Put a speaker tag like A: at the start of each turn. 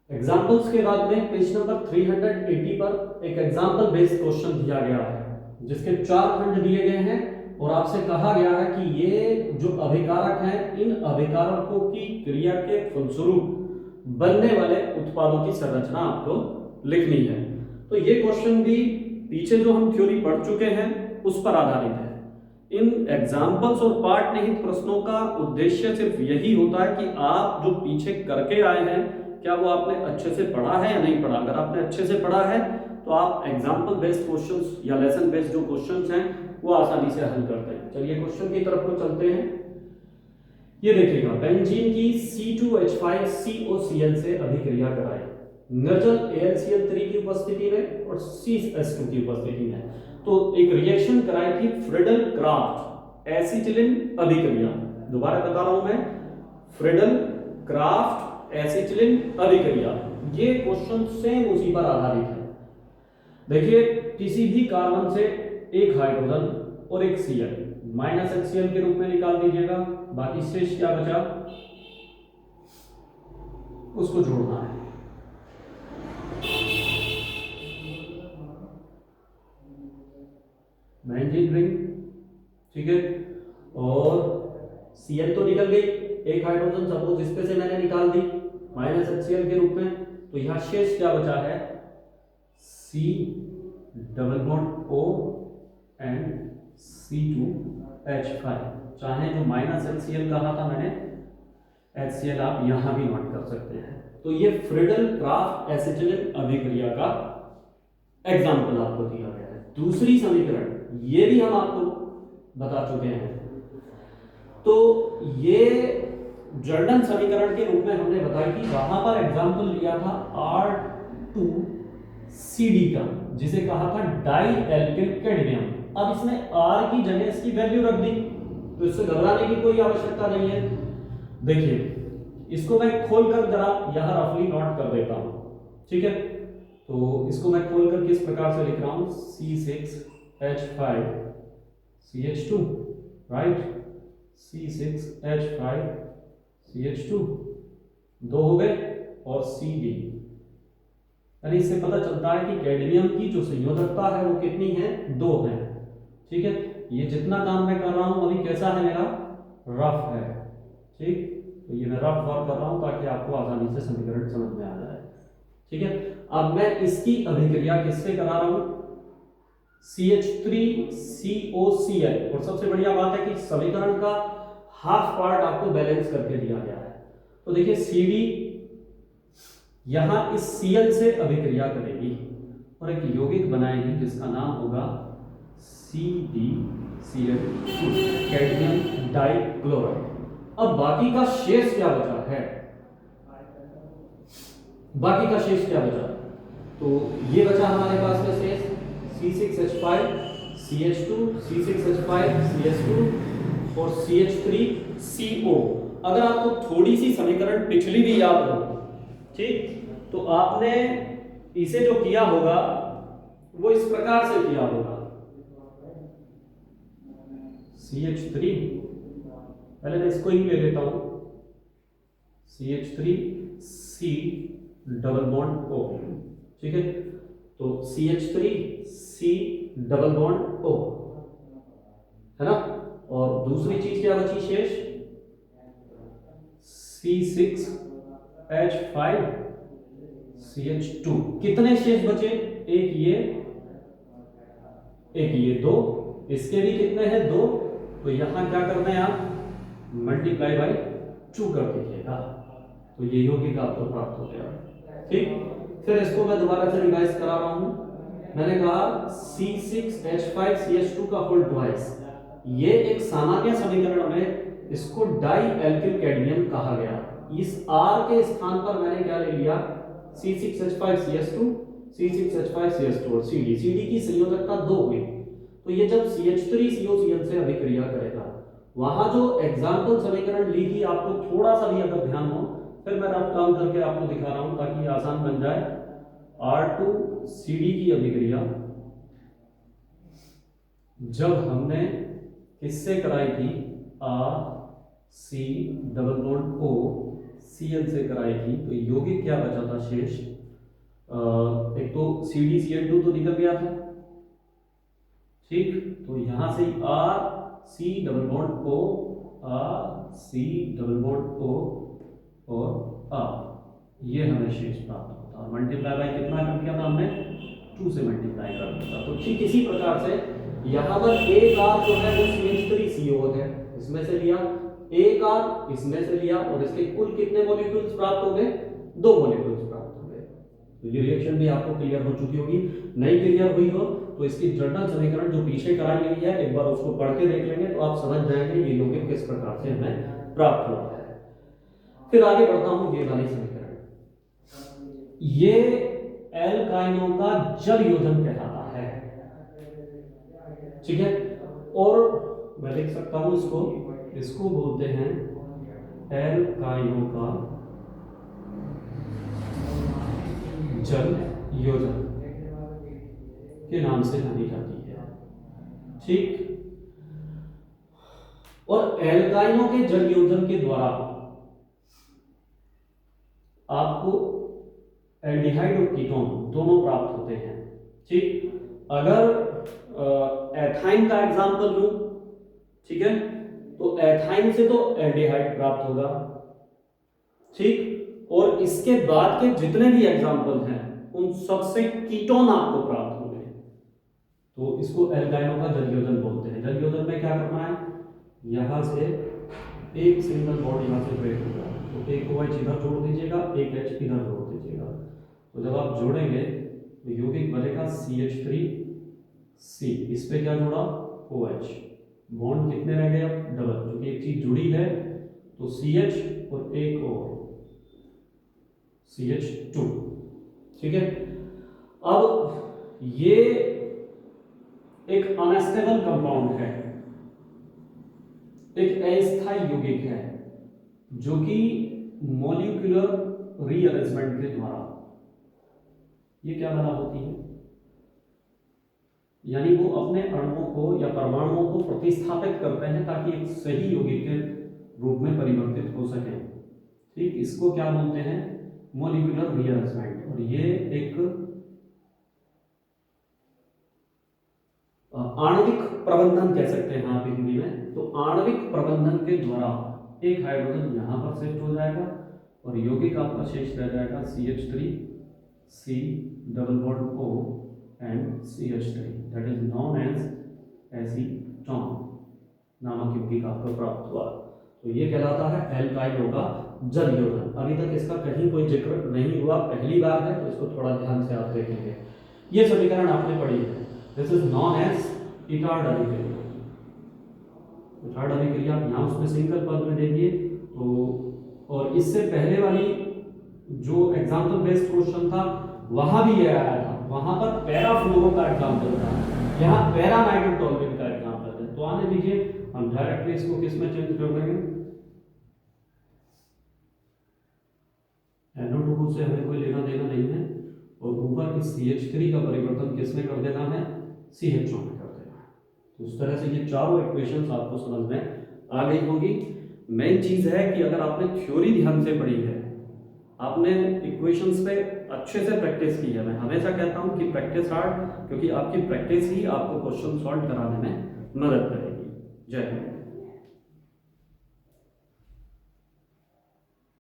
A: Examples के बाद में पेज नंबर 380 पर एक एग्जाम्पल बेस्ड क्वेश्चन दिया गया है जिसके 4 खंड दिए गए हैं और आपसे कहा गया है कि ये जो अभिकारक हैं इन अभिकारकों की क्रिया के फलस्वरूप बनने वाले उत्पादों की संरचना आपको लिखनी है। तो ये क्वेश्चन भी पीछे जो हम थ्योरी पढ़ चुके हैं उस पर आधारित है। इन एग्जाम्पल्स और पाठ निहित प्रश्नों का उद्देश्य सिर्फ यही होता है कि आप जो पीछे करके आए हैं क्या वो आपने अच्छे से पढ़ा है या नहीं पढ़ा। अगर आपने अच्छे से पढ़ा है तो आप एग्जाम्पल बेस्ड क्वेश्चंस या लेसन बेस्ड जो क्वेश्चंस हैं वो आसानी से हल करते हैं। चलिए क्वेश्चन की तरफ को चलते हैं। ये देखिएगा, बेंजीन की C2H5COCl से अभिक्रिया कराएं निर्जल AlCl3 की उपस्थिति में और CH2 की उपस्थिति में। तो एक रिएक्शन कराई थी फ्रीडल क्राफ्ट एसिटिलिन अभिक्रिया। दोबारा बता रहा हूं मैं, फ्रीडल क्राफ्ट एसिटिलिन अभिक्रिया। ये क्वेश्चन सेम उसी पर आधारित है। देखिए, किसी भी कार्बन से एक हाइड्रोजन और एक Cl -HCl के रूप में निकाल दीजिएगा, बाकी शेष क्या बचा उसको जोड़ना है। बेंजीन रिंग, ठीक है, और Cl तो निकल गई, एक हाइड्रोजन सपोज इसपे से मैंने निकाल दी -HCl के रूप में, तो यहां शेष क्या बचा है C double bond O and C2H5। चाहे जो -HCl कहा था मैंने, HCl आप यहां भी नोट कर सकते हैं। तो ये फ्रीडल क्राफ्ट एसिटिलिन अभिक्रिया का एग्जाम्पल आपको दिया गया है। दूसरी समीकरण ये भी हम आपको बता चुके हैं। तो ये जर्डन समीकरण के रूप में हमने बताई थी, वहां पर एग्जाम्पल लिया था R2CD का, जिसे कहा था डाई एल्किल कैडमियम। अब इसने R की जगह इसकी वैल्यू रख दी, तो इससे घबराने की कोई आवश्यकता नहीं है। देखिए, इसको मैं खोलकर जरा यहां रफली नोट कर देता हूं, ठीक है। तो इसको मैं खोलकर किस प्रकार से लिख रहा हूं, C6H5CH2, राइट, C6H5CH2 दो हो गए, और CD, यानी इससे पता चलता है कि कैडमियम की जो संयोजकता है वो कितनी है, 2 है, ठीक है। ये जितना काम मैं कर रहा हूं अभी कैसा है मेरा, रफ है, ठीक। तो ये मैं रफ वर्क कर रहा हूं ताकि आपको आसानी से समीकरण समझ में आ जाए, ठीक है। अब मैं इसकी अभिक्रिया किससे करा रहा हूं, CH3COCl, और सबसे बढ़िया बात है कि समीकरण का हाफ पार्ट आपको बैलेंस करके दिया गया है। तो देखिए, CD यहां इस Cl से अभिक्रिया करेगी और एक यौगिक बनाएगी जिसका नाम होगा CdCl2, कैडमियम डाइक्लोराइड। अब बाकी का शेष क्या बचा है, बाकी का शेष क्या बचा, तो ये बचा हमारे पास में शेष C6H5CH2, C6H5CH2 और CH3CO। अगर आपको थोड़ी सी समीकरण पिछली भी याद हो, ठीक, तो आपने इसे जो किया होगा वो इस प्रकार से किया होगा, CH3, पहले मैं इसको ही ले लेता हूं, CH3C डबल बॉन्ड O, ठीक है। तो CH3C डबल बॉन्ड O है ना, और दूसरी चीज क्या बची शेष, C6H5CH2। कितने शेष बचे, एक ये 2, इसके भी कितने हैं, 2, तो यहां क्या करना है आप मल्टीप्लाई बाय 2 कर दीजिएगा, तो ये यौगिक आपको प्राप्त हो गया, ठीक। फिर इसको मैं दोबारा से रिवाइज करा रहा हूं। मैंने कहा C6H5CH2 का होल ट्वाइस, ये एक सामान्य समीकरण में इसको डाई एल्किल कैडमियम कहा गया। इस R के स्थान पर मैंने क्या ले लिया, C6H5CH2, C6H5CH2 और CD की संयोजकता 2 हुई। तो ये जब CH3COCl से अभिक्रिया करेगा, वहां जो एग्जाम्पल समीकरण ली थी आपको थोड़ा सा भी अगर ध्यान हो, फिर मैं रफ काम करके आपको दिखा रहा हूं ताकि आसान बन जाए। R2CD की अभिक्रिया जब हमने किससे कराई थी, C double bond O Cl से कराई थी तो यौगिक क्या बचा था शेष, एक तो CdCl2 तो निकल गया था, ठीक, तो यहां से RC double bond O, RC double bond O और R, ये हमें शेष प्राप्त होता है। मल्टीप्लाई बाय कितना कर दिया था हमने, 2 से मल्टीप्लाई कर दिया। तो ठीक इसी प्रकार से यहाँ पर एक R जो है वो CH3CO है, इसमें से लिया, एक R इसमें से लिया, और इसके कुल कितने मॉलिक्यूल्स प्राप्त हो गए, 2 मॉलिक्यूल्स प्राप्त हो गए। तो ये रिएक्शन भी आपको क्लियर हो चुकी होगी। नहीं क्लियर हुई हो तो इसकी जर्नल समीकरण जो पीछे कराई गई है एक बार उसको पढ़ के देख लेंगे तो आप समझ जाएंगे ये यौगिक किस प्रकार से हमें प्राप्त हुआ है। फिर आगे बढ़ता हूं, ये वाली समीकरण, ये एल्काइनों का जल योजन कहलाता है, ठीक है, और मैं लिख सकता हूं इसको बोलते हैं एल्काइनों का जल योजन के नाम से जानी जाती है, ठीक। और एल्काइनों के जल योजन के द्वारा आपको एल्डिहाइड और कीटोन दोनों प्राप्त होते हैं, ठीक। अगर एथाइन का एग्जांपल लूं, ठीक है, तो एथाइन से तो एल्डिहाइड प्राप्त होगा, ठीक, और इसके बाद के जितने भी एग्जांपल हैं उन सबसे कीटोन आपको प्राप्त होंगे, तो इसको एल्काइनों का जल योजन बोलते हैं। जल योजन में क्या करना है, यहां से एक सिंगल बॉन्ड यहां से ब्रेक होगा, तो एक OH इधर जोड़ दीजिएगा, एक H इधर जोड़ दीजिएगा, तो जब आप जोड़ेंगे तो यौगिक बनेगा CH3C, इस पे क्या जोड़ा, OH, बॉन्ड कितने रह गए अब, डबल, क्योंकि एक चीज जुड़ी है तो CH और एक और CH2, ठीक है। अब ये एक अनस्टेबल कंपाउंड है, एक अस्थायी यौगिक है जो कि मॉलिक्यूलर रीअरेंजमेंट के द्वारा ये क्या बना होती है, यानी वो अपने अणुओं को या परमाणुओं को प्रतिस्थापित करते हैं ताकि एक सही यौगिक के रूप में परिवर्तित हो सके, ठीक। इसको क्या बोलते हैं, मॉलिक्यूलर रीअरेंजमेंट, और ये एक आणविक प्रबंधन कह सकते हैं आप हिंदी में। तो आणविक प्रबंधन के द्वारा एक हाइड्रोजन यहां पर शिफ्ट हो जाएगा और यौगिक आपका शेष रह जाएगा CH3C double bond O and CH3, that is known as acetone नामक यौगिक आपको प्राप्त हुआ। तो ये कहलाता है एल्काइनों का जल योजन। अभी तक इसका कहीं कोई जिक्र नहीं हुआ, पहली बार है, तो इसको थोड़ा ध्यान से आप देखेंगे। ये समीकरण आपने पढ़ी है, this is known as Etard अभिक्रिया। इटार्ड अभिक्रिया आप यहाँ उसमें सिंगल पद में देखिए तो, और इससे पहले वाली जो एग्जाम्पल बेस्ड क्वेश्चन था वहां भी ये आया था, वहां पर पैराफ्लोरो का एग्जाम्पल था, यहाँ पैरा नाइट्रोटोलुएन का एग्जाम्पल है। तो आने दीजिए, हम डायरेक्टली इसको किस में चेंज कर देंगे, NO2 से हमें कोई लेना देना नहीं है, और ऊपर इस CH3 का परिवर्तन किस में कर देना है, CHO में कर देना है। तो इस तरह से ये चारों इक्वेशंस आपको समझ में आ गई होगी। मेन चीज है कि अगर आपने थ्योरी ध्यान से पढ़ी है, आपने इक्वेशंस पे अच्छे से प्रैक्टिस की है, मैं हमेशा कहता हूं कि प्रैक्टिस हार्ड, क्योंकि आपकी प्रैक्टिस ही आपको क्वेश्चन सॉल्व कराने में मदद करेगी। जय हिंद।